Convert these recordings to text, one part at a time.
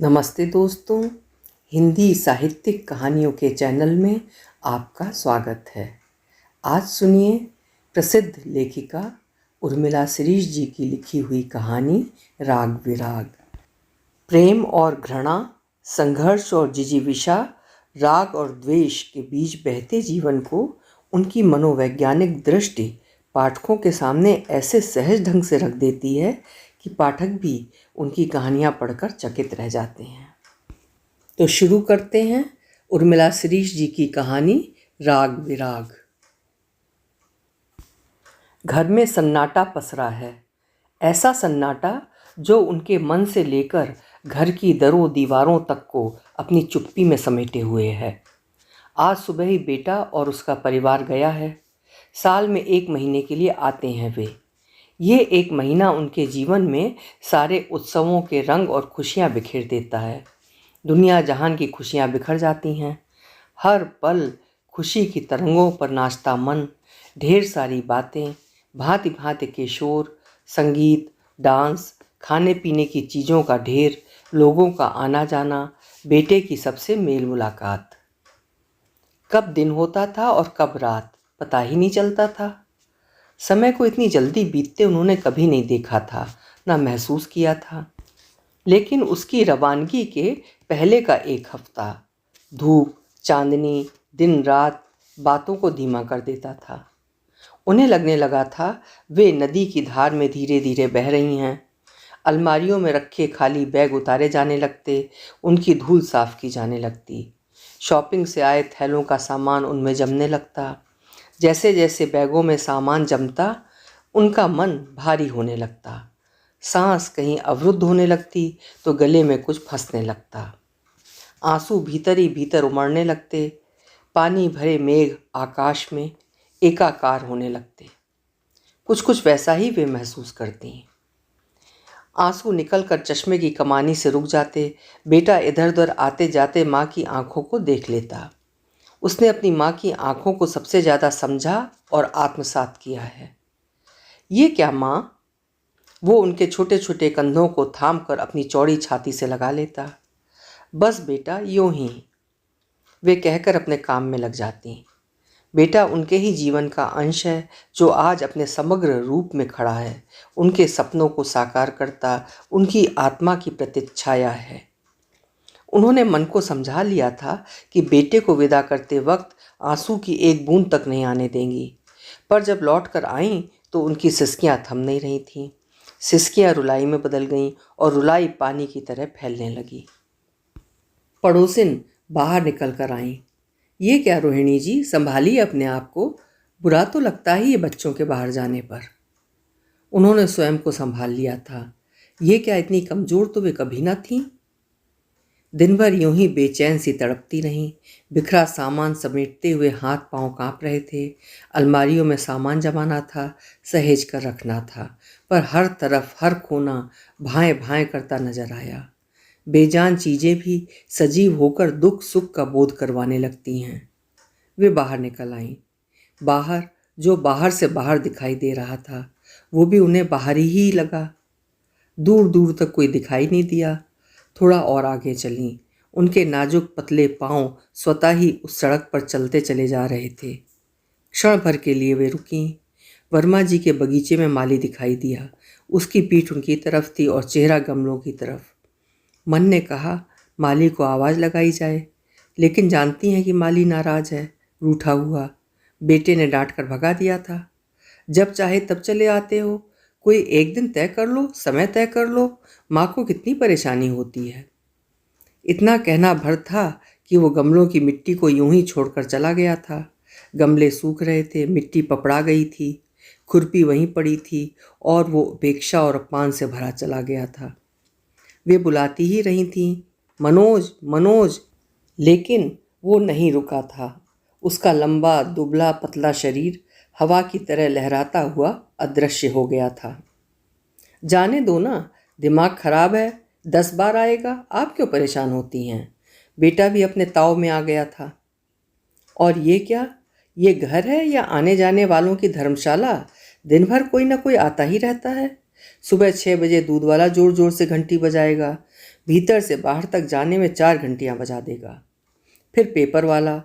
नमस्ते दोस्तों, हिंदी साहित्यिक कहानियों के चैनल में आपका स्वागत है। आज सुनिए प्रसिद्ध लेखिका उर्मिला शिरीष जी की लिखी हुई कहानी राग विराग। प्रेम और घृणा, संघर्ष और जिजीविषा, राग और द्वेष के बीच बहते जीवन को उनकी मनोवैज्ञानिक दृष्टि पाठकों के सामने ऐसे सहज ढंग से रख देती है कि पाठक भी उनकी कहानियाँ पढ़कर चकित रह जाते हैं। तो शुरू करते हैं उर्मिला शिरीष जी की कहानी राग विराग। घर में सन्नाटा पसरा है, ऐसा सन्नाटा जो उनके मन से लेकर घर की दरों दीवारों तक को अपनी चुप्पी में समेटे हुए है। आज सुबह ही बेटा और उसका परिवार गया है। साल में 1 महीने के लिए आते हैं वे। ये 1 महीना उनके जीवन में सारे उत्सवों के रंग और खुशियाँ बिखेर देता है। दुनिया जहान की खुशियाँ बिखर जाती हैं। हर पल खुशी की तरंगों पर नाचता मन, ढेर सारी बातें, भांति भांति के शोर, संगीत, डांस, खाने पीने की चीज़ों का ढेर, लोगों का आना जाना, बेटे की सबसे मेल मुलाकात। कब दिन होता था और कब रात, पता ही नहीं चलता था। समय को इतनी जल्दी बीतते उन्होंने कभी नहीं देखा था, ना महसूस किया था। लेकिन उसकी रवानगी के पहले का 1 हफ्ता धूप, चांदनी, दिन रात बातों को धीमा कर देता था। उन्हें लगने लगा था वे नदी की धार में धीरे धीरे बह रही हैं। अलमारियों में रखे खाली बैग उतारे जाने लगते, उनकी धूल साफ की जाने लगती। शॉपिंग से आए थैलों का सामान उनमें जमने लगता। जैसे जैसे बैगों में सामान जमता, उनका मन भारी होने लगता। सांस कहीं अवरुद्ध होने लगती तो गले में कुछ फंसने लगता। आंसू भीतर ही भीतर उमड़ने लगते। पानी भरे मेघ आकाश में एकाकार होने लगते। कुछ कुछ वैसा ही वे महसूस करती। आंसू निकलकर चश्मे की कमानी से रुक जाते। बेटा इधर उधर आते जाते माँ की आंखों को देख लेता। उसने अपनी माँ की आंखों को सबसे ज़्यादा समझा और आत्मसात किया है। ये क्या माँ? वो उनके छोटे छोटे कंधों को थाम कर अपनी चौड़ी छाती से लगा लेता। बस बेटा, यूं ही, वे कहकर अपने काम में लग जाती। बेटा उनके ही जीवन का अंश है जो आज अपने समग्र रूप में खड़ा है, उनके सपनों को साकार करता, उनकी आत्मा की प्रतिच्छाया है। उन्होंने मन को समझा लिया था कि बेटे को विदा करते वक्त आंसू की एक बूंद तक नहीं आने देंगी, पर जब लौट कर आईं तो उनकी सिसकियां थम नहीं रही थीं। सिसकियां रुलाई में बदल गईं और रुलाई पानी की तरह फैलने लगी। पड़ोसिन बाहर निकल कर आईं। ये क्या रोहिणी जी, संभालिए अपने आप को, बुरा तो लगता ही है बच्चों के बाहर जाने पर। उन्होंने स्वयं को संभाल लिया था। ये क्या, इतनी कमज़ोर तो वे कभी ना थीं। दिन भर यूं ही बेचैन सी तड़पती रहीं। बिखरा सामान समेटते हुए हाथ पांव कांप रहे थे। अलमारियों में सामान जमाना था, सहेज कर रखना था, पर हर तरफ हर कोना भाएं भाएं करता नजर आया। बेजान चीज़ें भी सजीव होकर दुख सुख का बोध करवाने लगती हैं। वे बाहर निकल आईं। बाहर, जो बाहर से बाहर दिखाई दे रहा था, वो भी उन्हें बाहरी ही लगा। दूर दूर तक कोई दिखाई नहीं दिया। थोड़ा और आगे चलीं। उनके नाजुक पतले पांव स्वतः ही उस सड़क पर चलते चले जा रहे थे। क्षण भर के लिए वे रुकीं। वर्मा जी के बगीचे में माली दिखाई दिया। उसकी पीठ उनकी तरफ थी और चेहरा गमलों की तरफ। मन ने कहा माली को आवाज़ लगाई जाए, लेकिन जानती हैं कि माली नाराज है, रूठा हुआ। बेटे ने डांट कर भगा दिया था। जब चाहे तब चले आते हो, कोई एक दिन तय कर लो, समय तय कर लो, माँ को कितनी परेशानी होती है। इतना कहना भर था कि वो गमलों की मिट्टी को यूं ही छोड़कर चला गया था। गमले सूख रहे थे, मिट्टी पपड़ा गई थी, खुरपी वहीं पड़ी थी और वो उपेक्षा और अपमान से भरा चला गया था। वे बुलाती ही रही थीं, मनोज मनोज, लेकिन वो नहीं रुका था। उसका लंबा दुबला पतला शरीर हवा की तरह लहराता हुआ अदृश्य हो गया था। जाने दो ना, दिमाग खराब है, 10 बार आएगा, आप क्यों परेशान होती हैं। बेटा भी अपने ताव में आ गया था। और ये क्या, ये घर है या आने जाने वालों की धर्मशाला? दिन भर कोई ना कोई आता ही रहता है। सुबह 6 बजे दूध वाला जोर जोर से घंटी बजाएगा, भीतर से बाहर तक जाने में 4 घंटियाँ बजा देगा। फिर पेपर वाला,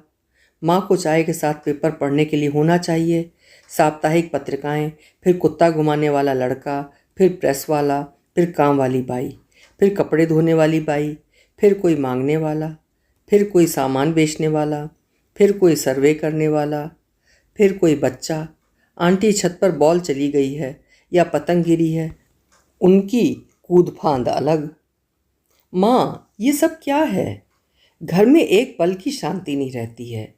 माँ को चाय के साथ पेपर पढ़ने के लिए होना चाहिए, साप्ताहिक पत्रिकाएं, फिर कुत्ता घुमाने वाला लड़का, फिर प्रेस वाला, फिर काम वाली बाई, फिर कपड़े धोने वाली बाई, फिर कोई मांगने वाला, फिर कोई सामान बेचने वाला, फिर कोई सर्वे करने वाला, फिर कोई बच्चा। आंटी छत पर बॉल चली गई है या पतंग गिरी है, उनकी कूद फांद अलग। माँ, ये सब क्या है? घर में एक पल की शांति नहीं रहती है।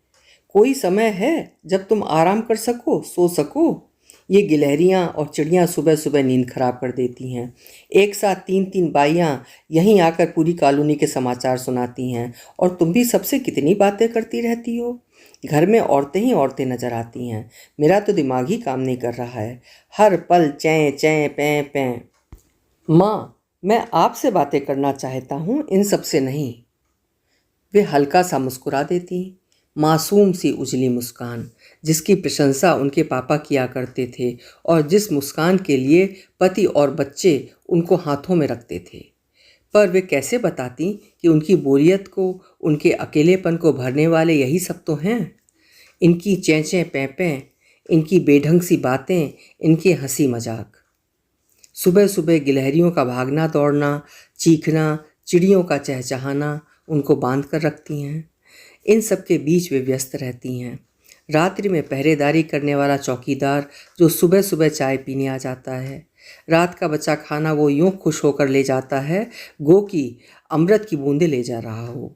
कोई समय है जब तुम आराम कर सको, सो सको? ये गिलहरियाँ और चिड़ियाँ सुबह सुबह नींद खराब कर देती हैं। एक साथ 3-3 बाइयाँ यहीं आकर पूरी कॉलोनी के समाचार सुनाती हैं, और तुम भी सबसे कितनी बातें करती रहती हो। घर में औरतें ही औरतें नजर आती हैं। मेरा तो दिमाग ही काम नहीं कर रहा है, हर पल चैं चैं पैं पैं। माँ, मैं आपसे बातें करना चाहता हूँ, इन सब से नहीं। वे हल्का सा मुस्कुरा देती, मासूम सी उजली मुस्कान, जिसकी प्रशंसा उनके पापा किया करते थे और जिस मुस्कान के लिए पति और बच्चे उनको हाथों में रखते थे। पर वे कैसे बताती कि उनकी बोरियत को, उनके अकेलेपन को भरने वाले यही सब तो हैं। इनकी चैं पैं पैं, इनकी बेढंग सी बातें, इनके हंसी मजाक। सुबह सुबह गिलहरियों का भागना दौड़ना, चीखना, चिड़ियों का चहचहाना उनको बांध कर रखती हैं। इन सब के बीच वे व्यस्त रहती हैं। रात्रि में पहरेदारी करने वाला चौकीदार जो सुबह सुबह चाय पीने आ जाता है, रात का बचा खाना वो यूं खुश होकर ले जाता है गो कि अमृत की बूंदें ले जा रहा हो।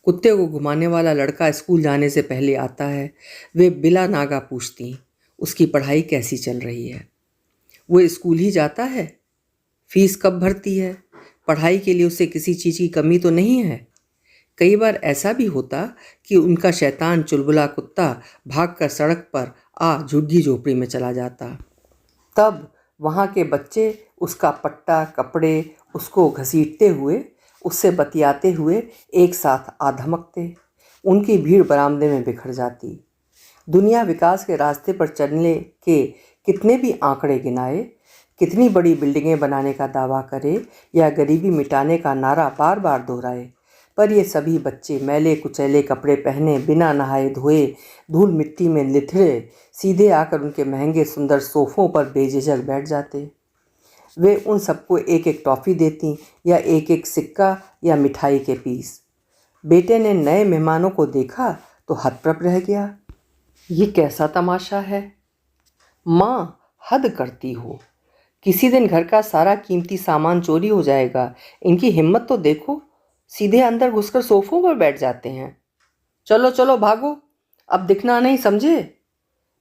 कुत्ते को घुमाने वाला लड़का स्कूल जाने से पहले आता है। वे बिला नागा पूछती, उसकी पढ़ाई कैसी चल रही है? वो स्कूल ही जाता है? फीस कब भरती है? पढ़ाई के लिए उसे किसी चीज़ की कमी तो नहीं है? कई बार ऐसा भी होता कि उनका शैतान चुलबुला कुत्ता भागकर सड़क पर आ झुग्गी झोपड़ी में चला जाता। तब वहाँ के बच्चे उसका पट्टा, कपड़े उसको घसीटते हुए, उससे बतियाते हुए एक साथ आ धमकते। उनकी भीड़ बरामदे में बिखर जाती। दुनिया विकास के रास्ते पर चलने के कितने भी आंकड़े गिनाए, कितनी बड़ी बिल्डिंगें बनाने का दावा करे या गरीबी मिटाने का नारा बार बार दोहराए, पर ये सभी बच्चे मैले कुचैले कपड़े पहने, बिना नहाए धोए, धूल मिट्टी में लिथड़े सीधे आकर उनके महंगे सुंदर सोफ़ों पर बेझिझक बैठ जाते। वे उन सबको एक एक टॉफ़ी देती या एक एक सिक्का या मिठाई के पीस। बेटे ने नए मेहमानों को देखा तो हतप्रभ रह गया। ये कैसा तमाशा है? माँ, हद करती हो। किसी दिन घर का सारा कीमती सामान चोरी हो जाएगा। इनकी हिम्मत तो देखो, सीधे अंदर घुसकर सोफों पर बैठ जाते हैं। चलो चलो भागो, अब दिखना नहीं, समझे?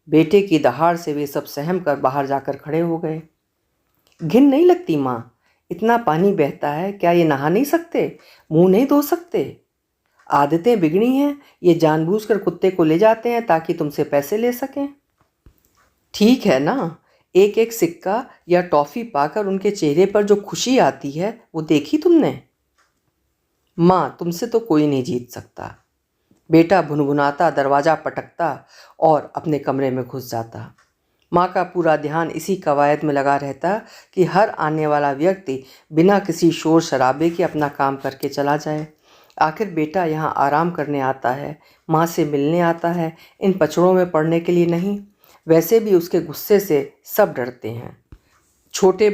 बेटे की दहाड़ से वे सब सहम कर बाहर जाकर खड़े हो गए। घिन नहीं लगती माँ? इतना पानी बहता है, क्या ये नहा नहीं सकते? मुंह नहीं धो सकते? आदतें बिगड़ी हैं, ये जानबूझकर कुत्ते को ले जाते हैं ताकि तुमसे पैसे ले सकें। ठीक है ना, एक एक सिक्का या टॉफ़ी पाकर उनके चेहरे पर जो खुशी आती है वो देखी तुमने? माँ, तुमसे तो कोई नहीं जीत सकता। बेटा भुनभुनाता दरवाज़ा पटकता और अपने कमरे में घुस जाता। माँ का पूरा ध्यान इसी कवायद में लगा रहता कि हर आने वाला व्यक्ति बिना किसी शोर शराबे के अपना काम करके चला जाए। आखिर बेटा यहाँ आराम करने आता है, माँ से मिलने आता है, इन पचड़ों में पड़ने के लिए नहीं। वैसे भी उसके गुस्से से सब डरते हैं। छोटे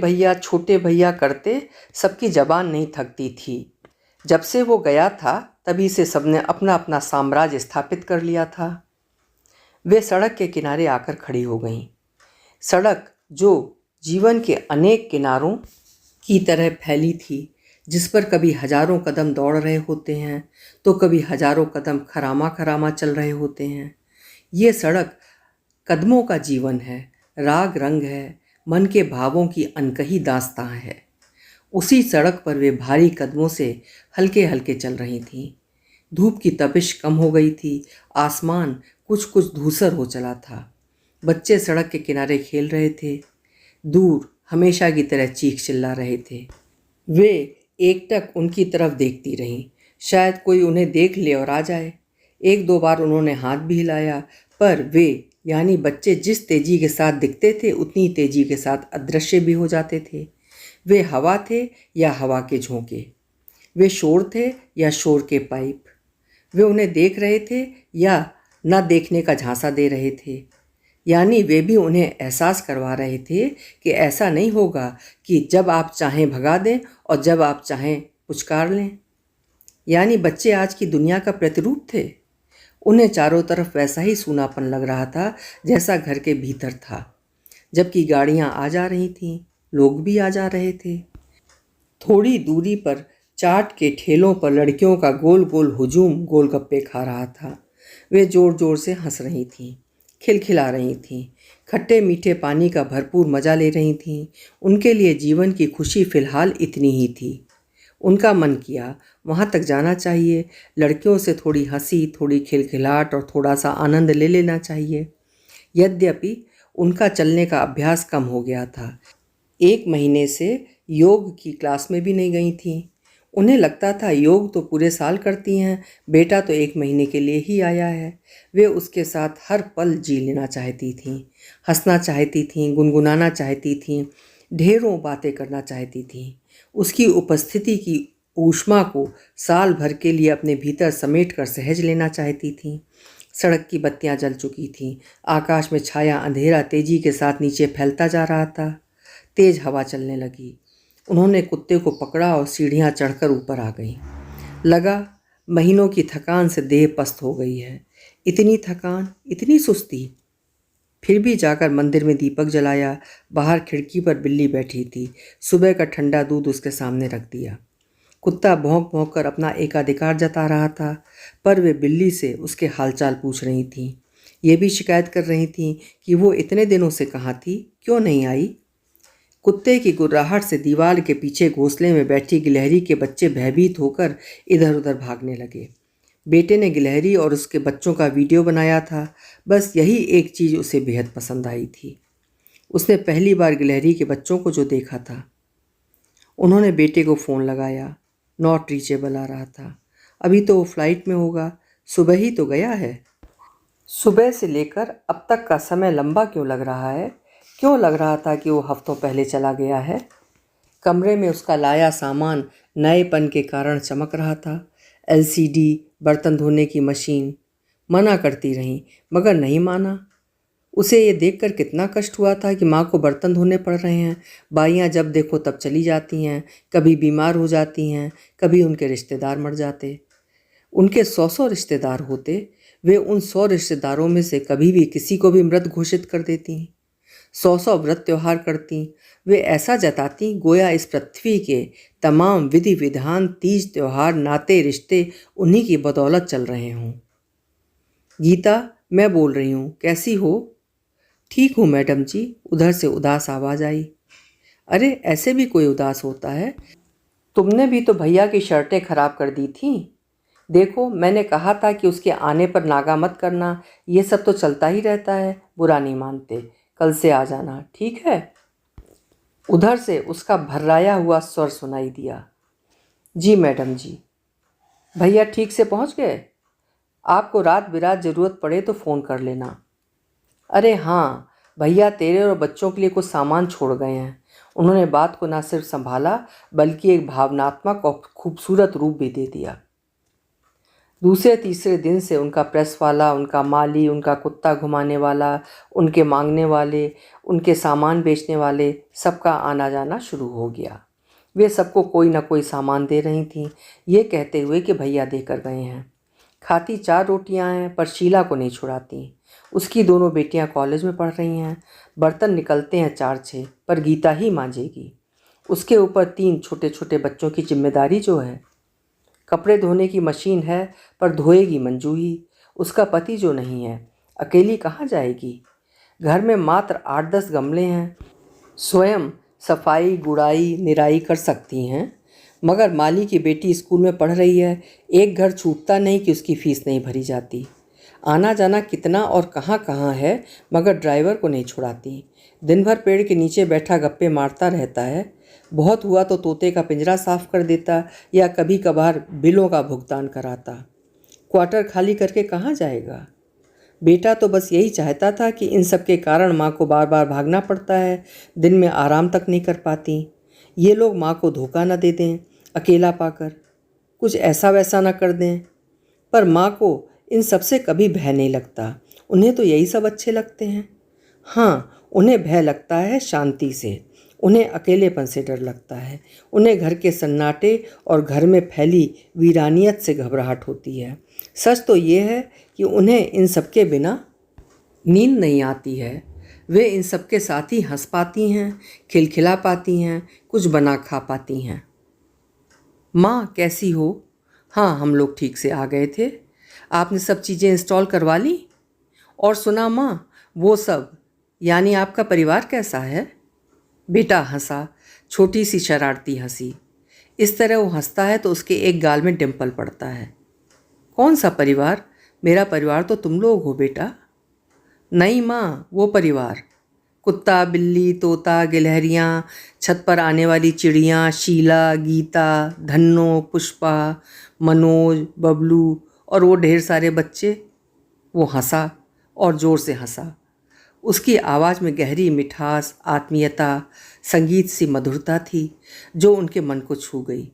भैया करते सबकी जबान नहीं थकती थी। जब से वो गया था तभी से सबने अपना अपना साम्राज्य स्थापित कर लिया था। वे सड़क के किनारे आकर खड़ी हो गईं। सड़क जो जीवन के अनेक किनारों की तरह फैली थी, जिस पर कभी हजारों कदम दौड़ रहे होते हैं तो कभी हजारों कदम खरामा खरामा चल रहे होते हैं। ये सड़क कदमों का जीवन है, राग रंग है, मन के भावों की अनकही दास्तां है। उसी सड़क पर वे भारी कदमों से हल्के हल्के चल रही थीं। धूप की तपिश कम हो गई थी, आसमान कुछ कुछ धूसर हो चला था। बच्चे सड़क के किनारे खेल रहे थे, दूर हमेशा की तरह चीख चिल्ला रहे थे। वे एकटक उनकी तरफ देखती रहीं, शायद कोई उन्हें देख ले और आ जाए। 1-2 बार उन्होंने हाथ भी हिलाया, पर वे यानी बच्चे जिस तेजी के साथ दिखते थे उतनी तेजी के साथ अदृश्य भी हो जाते थे। वे हवा थे या हवा के झोंके, वे शोर थे या शोर के पाइप, वे उन्हें देख रहे थे या न देखने का झांसा दे रहे थे। यानी वे भी उन्हें एहसास करवा रहे थे कि ऐसा नहीं होगा कि जब आप चाहें भगा दें और जब आप चाहें पुचकार लें। यानी बच्चे आज की दुनिया का प्रतिरूप थे। उन्हें चारों तरफ वैसा ही सूनापन लग रहा था जैसा घर के भीतर था। जबकि गाड़ियां आ जा रही थीं, लोग भी आ जा रहे थे। थोड़ी दूरी पर चाट के ठेलों पर लड़कियों का गोल गोल हुजूम गोलगप्पे खा रहा था। वे जोर जोर से हंस रही थीं, खिलखिला रही थीं, खट्टे मीठे पानी का भरपूर मजा ले रही थीं। उनके लिए जीवन की खुशी फिलहाल इतनी ही थी। उनका मन किया वहाँ तक जाना चाहिए, लड़कियों से थोड़ी हंसी, थोड़ी खिलखिलाहट और थोड़ा सा आनंद ले लेना चाहिए। यद्यपि उनका चलने का अभ्यास कम हो गया था। 1 महीने से योग की क्लास में भी नहीं गई थीं। उन्हें लगता था योग तो पूरे साल करती हैं, बेटा तो 1 महीने के लिए ही आया है। वे उसके साथ हर पल जी लेना चाहती थीं, हंसना चाहती थीं, गुनगुनाना चाहती थीं, ढेरों बातें करना चाहती थीं। उसकी उपस्थिति की ऊष्मा को साल भर के लिए अपने भीतर समेट कर सहज लेना चाहती थीं। सड़क की बत्तियां जल चुकी थीं, आकाश में छाया अंधेरा तेजी के साथ नीचे फैलता जा रहा था। तेज हवा चलने लगी। उन्होंने कुत्ते को पकड़ा और सीढ़ियां चढ़कर ऊपर आ गईं। लगा महीनों की थकान से देह पस्त हो गई है। इतनी थकान, इतनी सुस्ती। फिर भी जाकर मंदिर में दीपक जलाया। बाहर खिड़की पर बिल्ली बैठी थी। सुबह का ठंडा दूध उसके सामने रख दिया। कुत्ता भौंक भौंक कर अपना एकाधिकार जता रहा था, पर वे बिल्ली से उसके हालचाल पूछ रही थीं। ये भी शिकायत कर रही थीं कि वो इतने दिनों से कहाँ थी, क्यों नहीं आई। कुत्ते की गुर्राहट से दीवार के पीछे घोंसले में बैठी गिलहरी के बच्चे भयभीत होकर इधर उधर भागने लगे। बेटे ने गिलहरी और उसके बच्चों का वीडियो बनाया था। बस यही एक चीज़ उसे बेहद पसंद आई थी। उसने पहली बार गिलहरी के बच्चों को जो देखा था। उन्होंने बेटे को फ़ोन लगाया। नॉट रीचेबल आ रहा था। अभी तो वो फ्लाइट में होगा, सुबह ही तो गया है। सुबह से लेकर अब तक का समय लंबा क्यों लग रहा है? क्यों लग रहा था कि वो हफ्तों पहले चला गया है? कमरे में उसका लाया सामान नएपन के कारण चमक रहा था। एलसीडी, बर्तन धोने की मशीन। मना करती रहीं मगर नहीं माना। उसे ये देखकर कितना कष्ट हुआ था कि माँ को बर्तन धोने पड़ रहे हैं। बाइयाँ जब देखो तब चली जाती हैं, कभी बीमार हो जाती हैं, कभी उनके रिश्तेदार मर जाते। उनके 100 रिश्तेदार होते, वे उन 100 रिश्तेदारों में से कभी भी किसी को भी मृत घोषित कर देती। 100 व्रत त्यौहार करती। वे ऐसा जताती गोया इस पृथ्वी के तमाम विधि विधान, तीज त्यौहार, नाते रिश्ते उन्हीं की बदौलत चल रहे हों। गीता, मैं बोल रही हूँ, कैसी हो? ठीक हूँ मैडम जी, उधर से उदास आवाज़ आई। अरे ऐसे भी कोई उदास होता है? तुमने भी तो भैया की शर्टें खराब कर दी थीं। देखो, मैंने कहा था कि उसके आने पर नागा मत करना, ये सब तो चलता ही रहता है, बुरा नहीं मानते, कल से आ जाना, ठीक है? उधर से उसका भर्राया हुआ स्वर सुनाई दिया। जी मैडम जी। भैया ठीक से पहुंच गए? आपको रात बिरात ज़रूरत पड़े तो फ़ोन कर लेना। अरे हाँ, भैया तेरे और बच्चों के लिए कुछ सामान छोड़ गए हैं। उन्होंने बात को न सिर्फ संभाला बल्कि एक भावनात्मक और खूबसूरत रूप भी दे दिया। दूसरे तीसरे दिन से उनका प्रेस वाला, उनका माली, उनका कुत्ता घुमाने वाला, उनके मांगने वाले, उनके सामान बेचने वाले, सबका आना जाना शुरू हो गया। वे सबको कोई ना कोई सामान दे रही थीं, ये कहते हुए कि भैया देकर गए हैं। खाती 4 रोटियां हैं पर शीला को नहीं छुड़ाती। उसकी दोनों बेटियां कॉलेज में पढ़ रही हैं। बर्तन निकलते हैं 4-6 पर गीता ही मांजेगी। उसके ऊपर 3 छोटे छोटे बच्चों की जिम्मेदारी जो है। कपड़े धोने की मशीन है पर धोएगी मंजू ही। उसका पति जो नहीं है, अकेली कहाँ जाएगी? घर में मात्र 8-10 गमले हैं। स्वयं सफाई, गुड़ाई, निराई कर सकती हैं, मगर माली की बेटी स्कूल में पढ़ रही है। एक घर छूटता नहीं कि उसकी फीस नहीं भरी जाती। आना जाना कितना और कहाँ कहाँ है, मगर ड्राइवर को नहीं छुड़ाती। दिन भर पेड़ के नीचे बैठा गप्पे मारता रहता है। बहुत हुआ तो तोते का पिंजरा साफ कर देता या कभी कभार बिलों का भुगतान कराता। क्वार्टर खाली करके कहाँ जाएगा? बेटा तो बस यही चाहता था कि इन सब के कारण माँ को बार बार भागना पड़ता है, दिन में आराम तक नहीं कर पाती। ये लोग माँ को धोखा न दे दें, अकेला पाकर कुछ ऐसा वैसा न कर दें। पर माँ को इन सब से कभी भय नहीं लगता, उन्हें तो यही सब अच्छे लगते हैं। हाँ, उन्हें भय लगता है शांति से, उन्हें अकेलेपन से डर लगता है, उन्हें घर के सन्नाटे और घर में फैली वीरानियत से घबराहट होती है। सच तो ये है कि उन्हें इन सब के बिना नींद नहीं आती है। वे इन सब के साथ ही हंस पाती हैं, खिलखिला पाती हैं, कुछ बना खा पाती हैं। माँ कैसी हो? हाँ, हम लोग ठीक से आ गए थे। आपने सब चीज़ें इंस्टॉल करवा ली? और सुना माँ, वो सब यानी आपका परिवार कैसा है? बेटा हंसा, छोटी सी शरारती हंसी। इस तरह वो हंसता है तो उसके एक गाल में डिम्पल पड़ता है। कौन सा परिवार? मेरा परिवार तो तुम लोग हो बेटा। नहीं माँ, वो परिवार, कुत्ता, बिल्ली, तोता, गिलहरियाँ, छत पर आने वाली चिड़ियाँ, शीला, गीता, धन्नो, पुष्पा, मनोज, बबलू और वो ढेर सारे बच्चे। वो हंसा और ज़ोर से हंसा। उसकी आवाज़ में गहरी मिठास, आत्मीयता, संगीत सी मधुरता थी जो उनके मन को छू गई।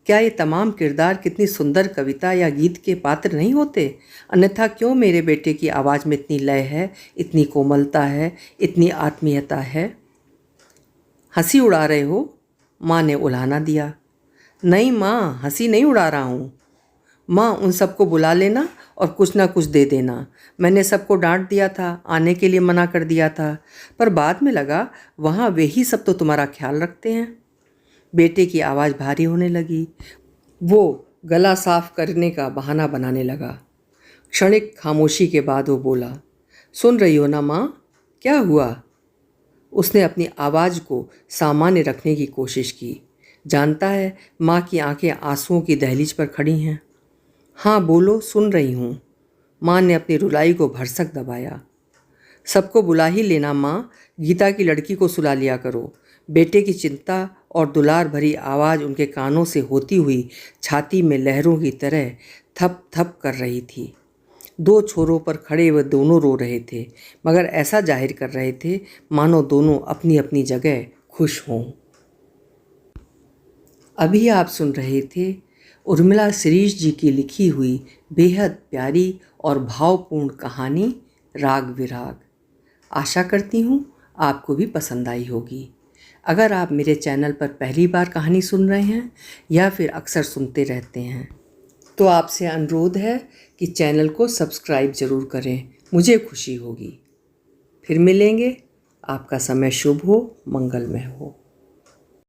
क्या ये तमाम किरदार कितनी सुंदर कविता या गीत के पात्र नहीं होते? अन्यथा क्यों मेरे बेटे की आवाज़ में इतनी लय है, इतनी कोमलता है, इतनी आत्मीयता है? हंसी उड़ा रहे हो? माँ ने उलाहना दिया। नहीं माँ, हंसी नहीं उड़ा रहा हूँ। माँ, उन सबको बुला लेना और कुछ ना कुछ दे देना। मैंने सबको डांट दिया था, आने के लिए मना कर दिया था, पर बाद में लगा वहाँ वे ही सब तो तुम्हारा ख्याल रखते हैं। बेटे की आवाज़ भारी होने लगी। वो गला साफ करने का बहाना बनाने लगा। क्षणिक खामोशी के बाद वो बोला, सुन रही हो ना माँ? क्या हुआ? उसने अपनी आवाज़ को सामान्य रखने की कोशिश की। जानता है माँ की आंखें आंसुओं की दहलीज पर खड़ी हैं। हाँ बोलो, सुन रही हूँ। माँ ने अपनी रुलाई को भरसक दबाया। सबको बुला ही लेना माँ, गीता की लड़की को सुला लिया करो। बेटे की चिंता और दुलार भरी आवाज़ उनके कानों से होती हुई छाती में लहरों की तरह थप थप कर रही थी। दो छोरों पर खड़े वे दोनों रो रहे थे, मगर ऐसा जाहिर कर रहे थे मानो दोनों अपनी अपनी जगह खुश हों। अभी आप सुन रहे थे उर्मिला शिरीष जी की लिखी हुई बेहद प्यारी और भावपूर्ण कहानी राग विराग। आशा करती हूँ आपको भी पसंद आई होगी। अगर आप मेरे चैनल पर पहली बार कहानी सुन रहे हैं या फिर अक्सर सुनते रहते हैं तो आपसे अनुरोध है कि चैनल को सब्सक्राइब ज़रूर करें, मुझे खुशी होगी। फिर मिलेंगे। आपका समय शुभ हो, मंगलमय हो।